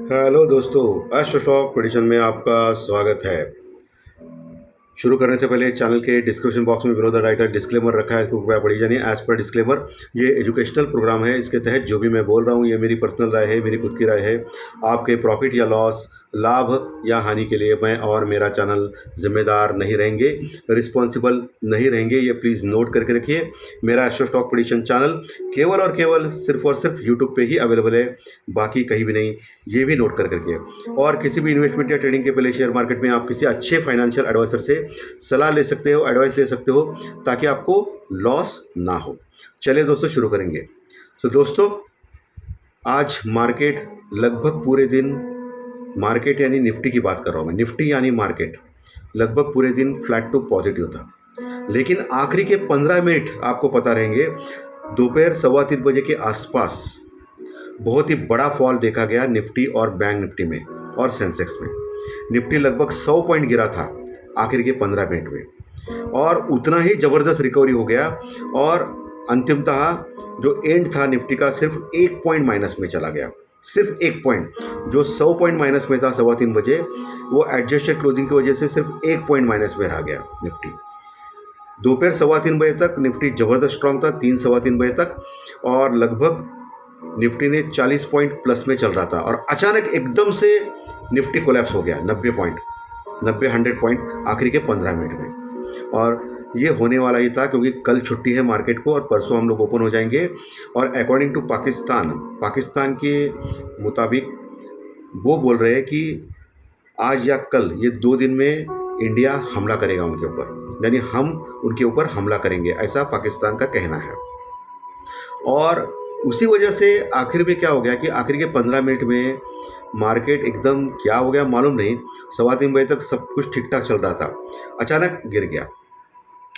Hello दोस्तों, astro stock prediction में आपका स्वागत है। शुरू करने से पहले चैनल के डिस्क्रिप्शन बॉक्स में विनोद राइटर डिस्क्लेमर रखा है, इसको कृपया पढ़ी जानिए। एज पर डिस्क्लेमर, ये एजुकेशनल प्रोग्राम है। इसके तहत जो भी मैं बोल रहा हूँ ये मेरी पर्सनल राय है, मेरी खुद की राय है। आपके प्रॉफिट या लॉस, लाभ या हानि के लिए मैं और मेरा चैनल जिम्मेदार नहीं रहेंगे, रिस्पॉन्सिबल नहीं रहेंगे। ये प्लीज़ नोट करके रखिए। मेरा एस्ट्रो स्टॉक प्रेडिक्शन चैनल केवल और केवल सिर्फ और सिर्फ यूट्यूब पे ही अवेलेबल है, बाकी कहीं भी नहीं। ये भी नोट कर करके। और किसी भी इन्वेस्टमेंट या ट्रेडिंग के पहले शेयर मार्केट में आप किसी अच्छे फाइनेंशियल एडवाइजर से सलाह ले सकते हो, एडवाइस ले सकते हो, ताकि आपको लॉस ना हो। चलिए दोस्तों, शुरू करेंगे। दोस्तों, आज मार्केट लगभग पूरे दिन, मार्केट यानी निफ्टी की बात कर रहा हूँ मैं, निफ्टी यानी मार्केट लगभग पूरे दिन फ्लैट टू पॉजिटिव था। लेकिन आखिरी के 15 मिनट आपको पता रहेंगे, दोपहर 3:15 बजे के आसपास बहुत ही बड़ा फॉल देखा गया निफ्टी और बैंक निफ्टी में और सेंसेक्स में। निफ्टी लगभग 100 पॉइंट गिरा था आखिर के 15 मिनट में, और उतना ही ज़बरदस्त रिकवरी हो गया। और अंतिमतः जो एंड था निफ्टी का, सिर्फ 1 पॉइंट माइनस में चला गया। सिर्फ 1 पॉइंट, जो 100 पॉइंट माइनस में था 3:15 बजे, वो एडजस्टेड क्लोजिंग की वजह से सिर्फ 1 पॉइंट माइनस में रह गया निफ्टी। दोपहर 3:15 बजे तक निफ्टी ज़बरदस्त स्ट्रांग था, 3 सवा 3 बजे तक, और लगभग निफ्टी ने 40 पॉइंट प्लस में चल रहा था। और अचानक एकदम से निफ्टी कोलैप्स हो गया 90 पॉइंट, 100 पॉइंट आखिरी के 15 मिनट में। और ये होने वाला ही था, क्योंकि कल छुट्टी है मार्केट को और परसों हम लोग ओपन हो जाएंगे। और अकॉर्डिंग टू पाकिस्तान के मुताबिक वो बोल रहे हैं कि आज या कल, ये 2 दिन में इंडिया हमला करेगा उनके ऊपर, यानी हम उनके ऊपर हमला करेंगे, ऐसा पाकिस्तान का कहना है। और उसी वजह से आखिर में क्या हो गया कि आखिर के 15 मिनट में मार्केट एकदम क्या हो गया मालूम नहीं, 3:15 बजे तक सब कुछ ठीक ठाक चल रहा था, अचानक गिर गया।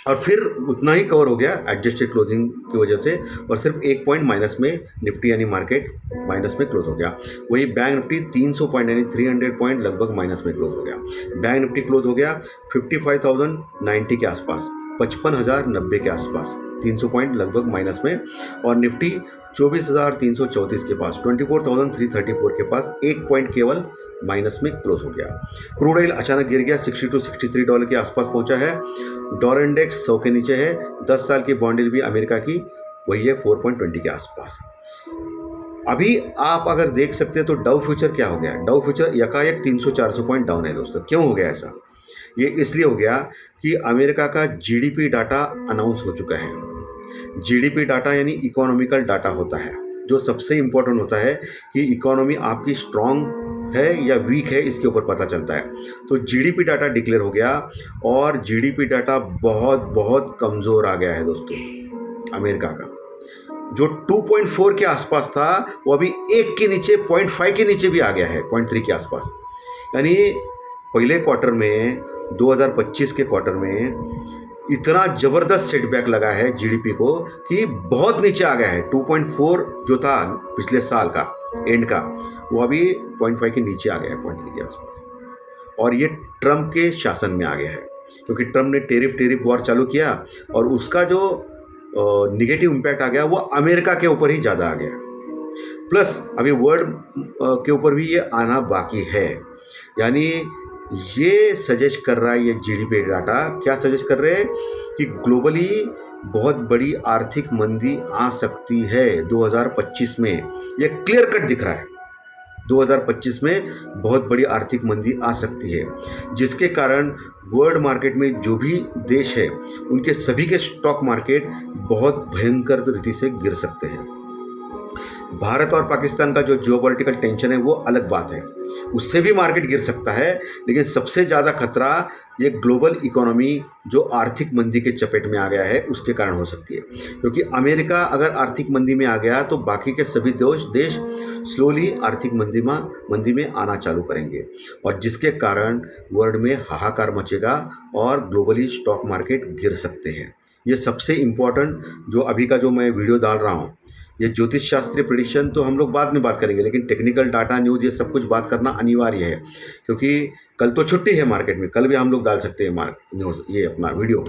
और फिर उतना ही कवर हो गया एडजस्टेड क्लोजिंग की वजह से, और सिर्फ 1 पॉइंट माइनस में निफ्टी यानी मार्केट माइनस में क्लोज हो गया। वही बैंक निफ्टी 300 पॉइंट यानी 300 पॉइंट लगभग माइनस में क्लोज हो गया। बैंक निफ्टी क्लोज हो गया 55,090 के आसपास, 55,090 के आसपास, 300 पॉइंट लगभग माइनस में। और निफ्टी 24,334 के पास, 24,334 के पास, 1 पॉइंट केवल माइनस में क्लोज हो गया। क्रूड ऑयल अचानक गिर गया, $62-63 के आसपास पहुंचा है। डॉलर इंडेक्स 100 के नीचे है। 10 साल की बॉन्ड यील्ड भी अमेरिका की वही है 4.20 के आसपास। अभी आप अगर देख सकते हैं तो डाउ फ्यूचर क्या हो गया, डाउ फ्यूचर यकायक 300-400 पॉइंट डाउन है दोस्तों। क्यों हो गया ऐसा? ये इसलिए हो गया कि अमेरिका का जीडीपी डाटा अनाउंस हो चुका है। जीडीपी डाटा यानी इकोनॉमिकल डाटा होता है, जो सबसे इम्पोर्टेंट होता है कि इकोनॉमी आपकी स्ट्रांग है या वीक है, इसके ऊपर पता चलता है। तो जीडीपी डाटा डिक्लेयर हो गया, और जीडीपी डाटा बहुत बहुत कमज़ोर आ गया है दोस्तों। अमेरिका का जो 2.4 के आसपास था, वो अभी 1 के नीचे, 0.5 के नीचे भी आ गया है, 0.3 के आसपास। यानी पहले क्वार्टर में, 2025 के क्वार्टर में इतना ज़बरदस्त सेटबैक लगा है जीडीपी को कि बहुत नीचे आ गया है। 2.4 जो था पिछले साल का एंड का, वो अभी 0.5 के नीचे आ गया है, 0.3 के आसपास। और ये ट्रम्प के शासन में आ गया है, क्योंकि ट्रम्प ने टेरिफ वॉर चालू किया, और उसका जो निगेटिव इम्पैक्ट आ गया वो अमेरिका के ऊपर ही ज़्यादा आ गया। प्लस अभी वर्ल्ड के ऊपर भी ये आना बाकी है। यानी ये सजेस्ट कर रहा है, ये जीडीपी डाटा क्या सजेस्ट कर रहे हैं कि ग्लोबली बहुत बड़ी आर्थिक मंदी आ सकती है 2025 में। ये क्लियर कट दिख रहा है, 2025 में बहुत बड़ी आर्थिक मंदी आ सकती है, जिसके कारण वर्ल्ड मार्केट में जो भी देश है उनके सभी के स्टॉक मार्केट बहुत भयंकर रीति से गिर सकते हैं। भारत और पाकिस्तान का जो जियोपॉलिटिकल टेंशन है वो अलग बात है, उससे भी मार्केट गिर सकता है। लेकिन सबसे ज़्यादा खतरा ये ग्लोबल इकोनॉमी जो आर्थिक मंदी के चपेट में आ गया है उसके कारण हो सकती है। क्योंकि अमेरिका अगर आर्थिक मंदी में आ गया तो बाकी के सभी देश स्लोली आर्थिक मंदी में आना चालू करेंगे, और जिसके कारण वर्ल्ड में हाहाकार मचेगा और ग्लोबली स्टॉक मार्केट गिर सकते हैं। ये सबसे इम्पोर्टेंट जो अभी का जो मैं वीडियो डाल रहा हूँ, ये ज्योतिष शास्त्रीय प्रेडिक्शन तो हम लोग बाद में बात करेंगे, लेकिन टेक्निकल डाटा न्यूज़ ये सब कुछ बात करना अनिवार्य है, क्योंकि कल तो छुट्टी है मार्केट में, कल भी हम लोग डाल सकते हैं न्यूज़, ये अपना वीडियो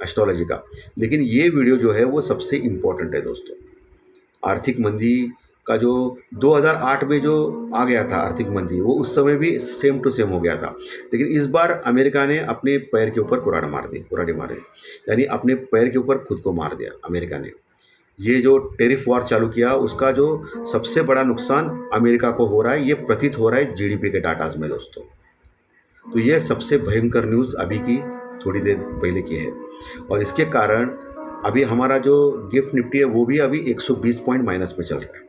एस्ट्रोलॉजी का। लेकिन ये वीडियो जो है वो सबसे इम्पोर्टेंट है दोस्तों। आर्थिक मंदी का जो 2008 में जो आ गया था आर्थिक मंदी, वो उस समय भी सेम टू सेम हो गया था। लेकिन इस बार अमेरिका ने अपने पैर के ऊपर कुऱ्हाड़ी मारी, यानी अपने पैर के ऊपर खुद को मार दिया अमेरिका ने। ये जो टेरिफ वॉर चालू किया, उसका जो सबसे बड़ा नुकसान अमेरिका को हो रहा है, ये प्रतीत हो रहा है जीडीपी के डाटाज में दोस्तों। तो ये सबसे भयंकर न्यूज़ अभी की थोड़ी देर पहले की है, और इसके कारण अभी हमारा जो गिफ्ट निफ्टी है वो भी अभी 120 पॉइंट माइनस में चल रहा है।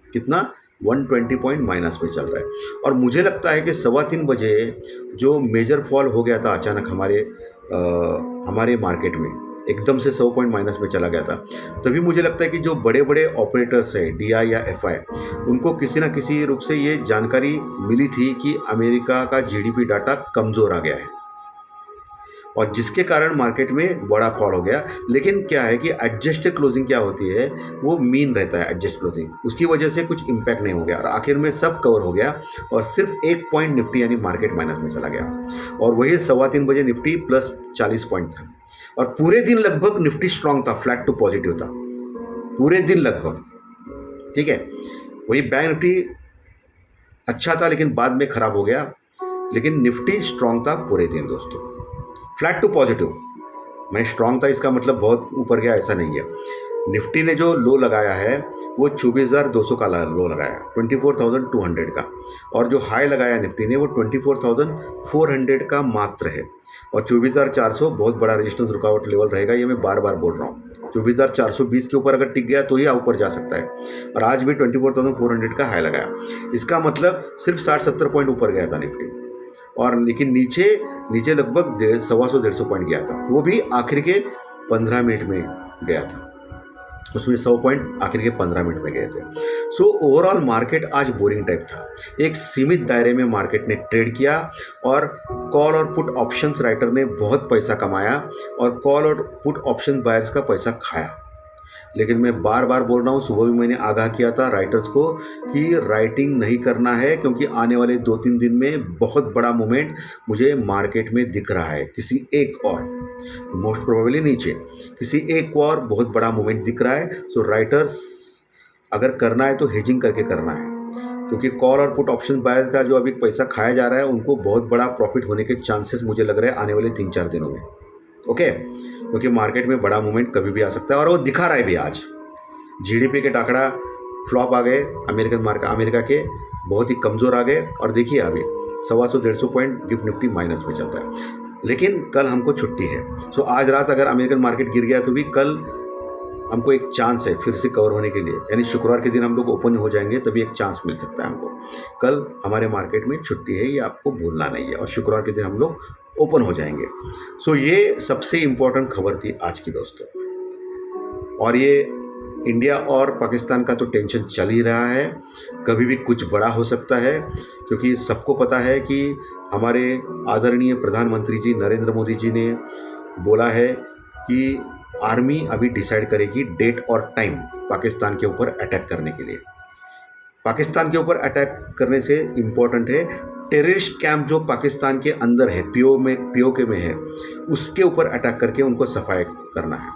कितना? 120 पॉइंट माइनस में चल रहा है। और मुझे लगता है कि 3:15 बजे जो मेजर फॉल हो गया था अचानक हमारे मार्केट में, एकदम से 100 पॉइंट माइनस में चला गया था, तभी मुझे लगता है कि जो बड़े बड़े ऑपरेटर्स हैं डीआई या एफआई, उनको किसी ना किसी रूप से ये जानकारी मिली थी कि अमेरिका का जीडीपी डाटा कमज़ोर आ गया है, और जिसके कारण मार्केट में बड़ा फॉल हो गया। लेकिन क्या है कि एडजस्टेड क्लोजिंग क्या होती है, वो मीन रहता है एडजस्ट क्लोजिंग, उसकी वजह से कुछ इम्पैक्ट नहीं हो गया, और आखिर में सब कवर हो गया, और सिर्फ 1 पॉइंट निफ्टी यानी मार्केट माइनस में चला गया, और वही 3:15 बजे निफ्टी प्लस 40 पॉइंट था। और पूरे दिन लगभग निफ्टी स्ट्रांग था, फ्लैट टू पॉजिटिव था पूरे दिन लगभग, ठीक है। वही बैंक निफ्टी अच्छा था लेकिन बाद में खराब हो गया, लेकिन निफ्टी स्ट्रांग था पूरे दिन दोस्तों, फ्लैट टू पॉजिटिव। मैं स्ट्रांग था इसका मतलब बहुत ऊपर गया ऐसा नहीं है। निफ्टी ने जो लो लगाया है वो 24,200 का लो लगाया, 24,200 का, और जो हाई लगाया निफ्टी ने वो 24,400 का मात्र है, और 24,400 बहुत बड़ा रेजिस्टेंस रुकावट लेवल रहेगा, ये मैं बार बार बोल रहा हूँ। 24,420 के ऊपर अगर टिक गया तो ही ऊपर जा सकता है, और आज भी 24,400 का हाई लगाया, इसका मतलब सिर्फ 60-70 पॉइंट ऊपर गया था निफ्टी, और लेकिन नीचे लगभग 150-150 पॉइंट गया था, वो भी आखिर के 15 मिनट में गया था, उसमें 100 पॉइंट आखिर के 15 मिनट में गए थे। सो ओवरऑल मार्केट आज बोरिंग टाइप था, एक सीमित दायरे में मार्केट ने ट्रेड किया, और कॉल और पुट ऑप्शंस राइटर ने बहुत पैसा कमाया, और कॉल और पुट ऑप्शन बायर्स का पैसा खाया। लेकिन मैं बार बार बोल रहा हूँ, सुबह भी मैंने आगाह किया था राइटर्स को कि राइटिंग नहीं करना है, क्योंकि आने वाले 2-3 दिन में बहुत बड़ा मूवमेंट मुझे मार्केट में दिख रहा है, किसी एक और, मोस्ट प्रोबेबली नीचे किसी एक और बहुत बड़ा मूवमेंट दिख रहा है। सो राइटर्स अगर करना है तो हेजिंग करके करना है, क्योंकि कॉल और पुट ऑप्शन बायर्स का जो अभी पैसा खाया जा रहा है, उनको बहुत बड़ा प्रॉफिट होने के चांसेस मुझे लग रहे हैं आने वाले 3-4 दिनों में, ओके। क्योंकि मार्केट में बड़ा मूवमेंट कभी भी आ सकता है, और वो दिखा रहा है भी। आज जीडीपी के आंकड़ा फ्लॉप आ गए, अमेरिका के बहुत ही कमज़ोर आ गए, और देखिए अभी 125-150 पॉइंट गिफ्ट निफ्टी माइनस में चल रहा है। लेकिन कल हमको छुट्टी है, सो आज रात अगर अमेरिकन मार्केट गिर गया तो भी कल हमको एक चांस है फिर से कवर होने के लिए, यानी शुक्रवार के दिन हम लोग ओपन हो जाएंगे, तभी एक चांस मिल सकता है हमको। कल हमारे मार्केट में छुट्टी है, ये आपको भूलना नहीं है, और शुक्रवार के दिन हम लोग ओपन हो जाएंगे। सो ये सबसे इम्पोर्टेंट खबर थी आज की दोस्तों। और ये इंडिया और पाकिस्तान का तो टेंशन चल ही रहा है, कभी भी कुछ बड़ा हो सकता है, क्योंकि सबको पता है कि हमारे आदरणीय प्रधानमंत्री जी नरेंद्र मोदी जी ने बोला है कि आर्मी अभी डिसाइड करेगी डेट और टाइम पाकिस्तान के ऊपर अटैक करने के लिए। पाकिस्तान के ऊपर अटैक करने से इम्पोर्टेंट है टेररिस्ट कैंप जो पाकिस्तान के अंदर है, पीओके में है, उसके ऊपर अटैक करके उनको सफाई करना है।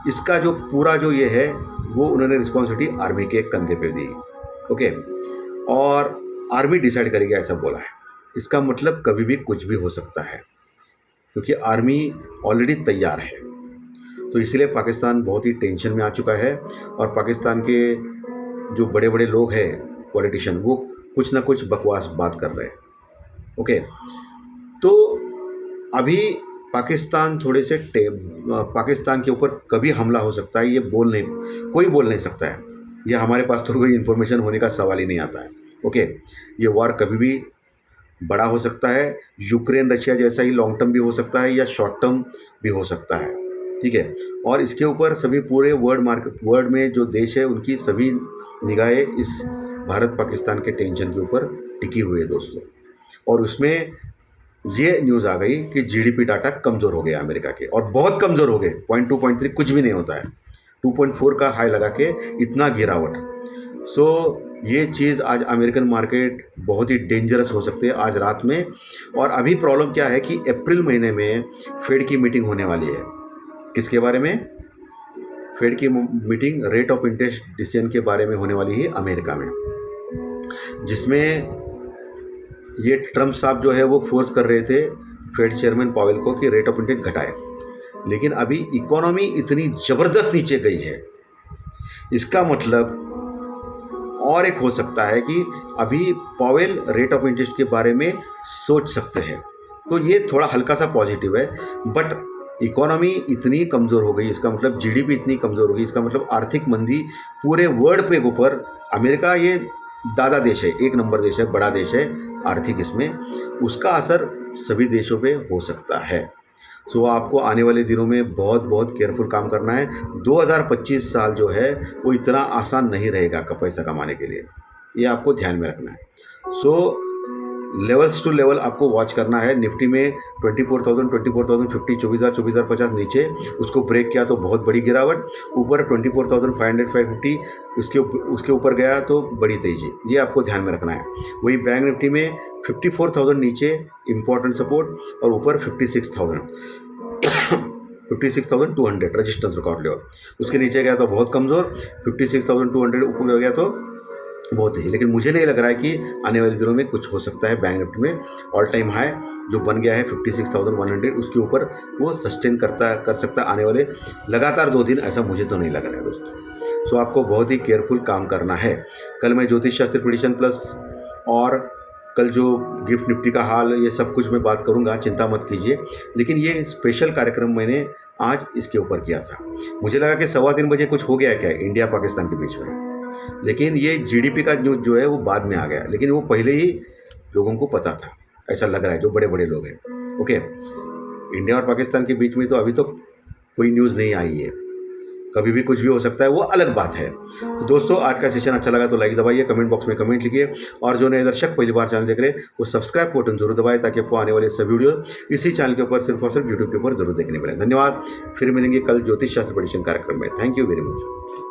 इसका जो पूरा जो ये है वो उन्होंने रिस्पॉन्सिबिलिटी आर्मी के कंधे पे दी, ओके, और आर्मी डिसाइड करेगी ऐसा बोला है। इसका मतलब कभी भी कुछ भी हो सकता है, क्योंकि आर्मी ऑलरेडी तैयार है। तो इसलिए पाकिस्तान बहुत ही टेंशन में आ चुका है, और पाकिस्तान के जो बड़े बड़े लोग हैं पॉलिटिशियन, वो कुछ ना कुछ बकवास बात कर रहे हैं, ओके। तो अभी पाकिस्तान पाकिस्तान के ऊपर कभी हमला हो सकता है, ये कोई बोल नहीं सकता है, ये हमारे पास तो कोई इन्फॉर्मेशन होने का सवाल ही नहीं आता है, ओके। ये वॉर कभी भी बड़ा हो सकता है, यूक्रेन रशिया जैसा ही लॉन्ग टर्म भी हो सकता है, या शॉर्ट टर्म भी हो सकता है, ठीक है। और इसके ऊपर सभी पूरे वर्ल्ड में जो देश है उनकी सभी निगाहें इस भारत पाकिस्तान के टेंशन के ऊपर टिकी हुई है दोस्तों। और उसमें ये न्यूज़ आ गई कि जीडीपी डाटा कमज़ोर हो गया अमेरिका के, और बहुत कमज़ोर हो गए, 0.2 0.3 कुछ भी नहीं होता है, 2.4 का हाई लगा के इतना गिरावट। सो ये चीज़ आज अमेरिकन मार्केट बहुत ही डेंजरस हो सकती है आज रात में। और अभी प्रॉब्लम क्या है कि अप्रैल महीने में फेड की मीटिंग होने वाली है, किसके बारे में? फेड की meeting rate of interest decision के बारे में होने वाली है अमेरिका में, जिसमें ये ट्रम्प साहब जो है वो फोर्स कर रहे थे फेड चेयरमैन पावेल को कि रेट ऑफ इंटरेस्ट घटाए। लेकिन अभी इकोनॉमी इतनी ज़बरदस्त नीचे गई है, इसका मतलब और एक हो सकता है कि अभी पावेल रेट ऑफ इंटरेस्ट के बारे में सोच सकते हैं। तो ये थोड़ा हल्का सा पॉजिटिव है। बट इकोनॉमी इतनी कमज़ोर हो गई, इसका मतलब जीडीपी इतनी कमज़ोर हो गई, इसका मतलब आर्थिक मंदी पूरे वर्ल्ड पे ऊपर। अमेरिका ये दादा देश है, एक नंबर देश है, बड़ा देश है आर्थिक इसमें, उसका असर सभी देशों पे हो सकता है। सो आपको आने वाले दिनों में बहुत बहुत केयरफुल काम करना है। 2025 साल जो है वो इतना आसान नहीं रहेगा का पैसा कमाने के लिए, ये आपको ध्यान में रखना है। सो लेवल्स टू लेवल आपको वॉच करना है। निफ्टी में 24,000, 24,050, 24,000, 24,050 नीचे, उसको ब्रेक किया तो बहुत बड़ी गिरावट, ऊपर 24,500, 550 उसके ऊपर गया तो बड़ी तेज़ी, ये आपको ध्यान में रखना है। वही बैंक निफ्टी में 54,000 नीचे इंपॉर्टेंट सपोर्ट और ऊपर 56,000 56,200 रजिस्टेंस रिकॉर्ड लेवल, उसके नीचे गया तो बहुत कमज़ोर, 56,200 ऊपर गया तो बहुत ही। लेकिन मुझे नहीं लग रहा है कि आने वाले दिनों में कुछ हो सकता है। बैंक निफ्टी में ऑल टाइम हाई जो बन गया है 56,100, उसके ऊपर वो सस्टेन कर सकता है आने वाले लगातार 2 दिन, ऐसा मुझे तो नहीं लग रहा है दोस्तों। सो आपको बहुत ही केयरफुल काम करना है। कल मैं ज्योतिष शास्त्र प्रेडिक्शन प्लस और कल जो गिफ्ट निफ्टी का हाल, ये सब कुछ मैं बात करूंगा, चिंता मत कीजिए। लेकिन ये स्पेशल कार्यक्रम मैंने आज इसके ऊपर किया था। मुझे लगा कि 3:15 बजे कुछ हो गया क्या इंडिया पाकिस्तान के बीच में, लेकिन ये जीडीपी का न्यूज़ जो है वो बाद में आ गया, लेकिन वो पहले ही लोगों को पता था, ऐसा लग रहा है जो बड़े बड़े लोग हैं। ओके, इंडिया और पाकिस्तान के बीच में तो अभी तो कोई न्यूज़ नहीं आई है, कभी भी कुछ भी हो सकता है, वो अलग बात है। तो दोस्तों आज का सेशन अच्छा लगा तो लाइक दबाइए, कमेंट बॉक्स में कमेंट लिखिए, और जो नए दर्शक पहली बार चैनल देख रहे हैं वो सब्सक्राइब बटन जरूर दबाएं ताकि आपको आने वाले सभी वीडियो इसी चैनल के ऊपर सिर्फ और सिर्फ यूट्यूब के ऊपर जरूर देखने मिले। धन्यवाद, फिर मिलेंगे कल ज्योतिष शास्त्र प्रेडिक्शन कार्यक्रम में। Thank you very much.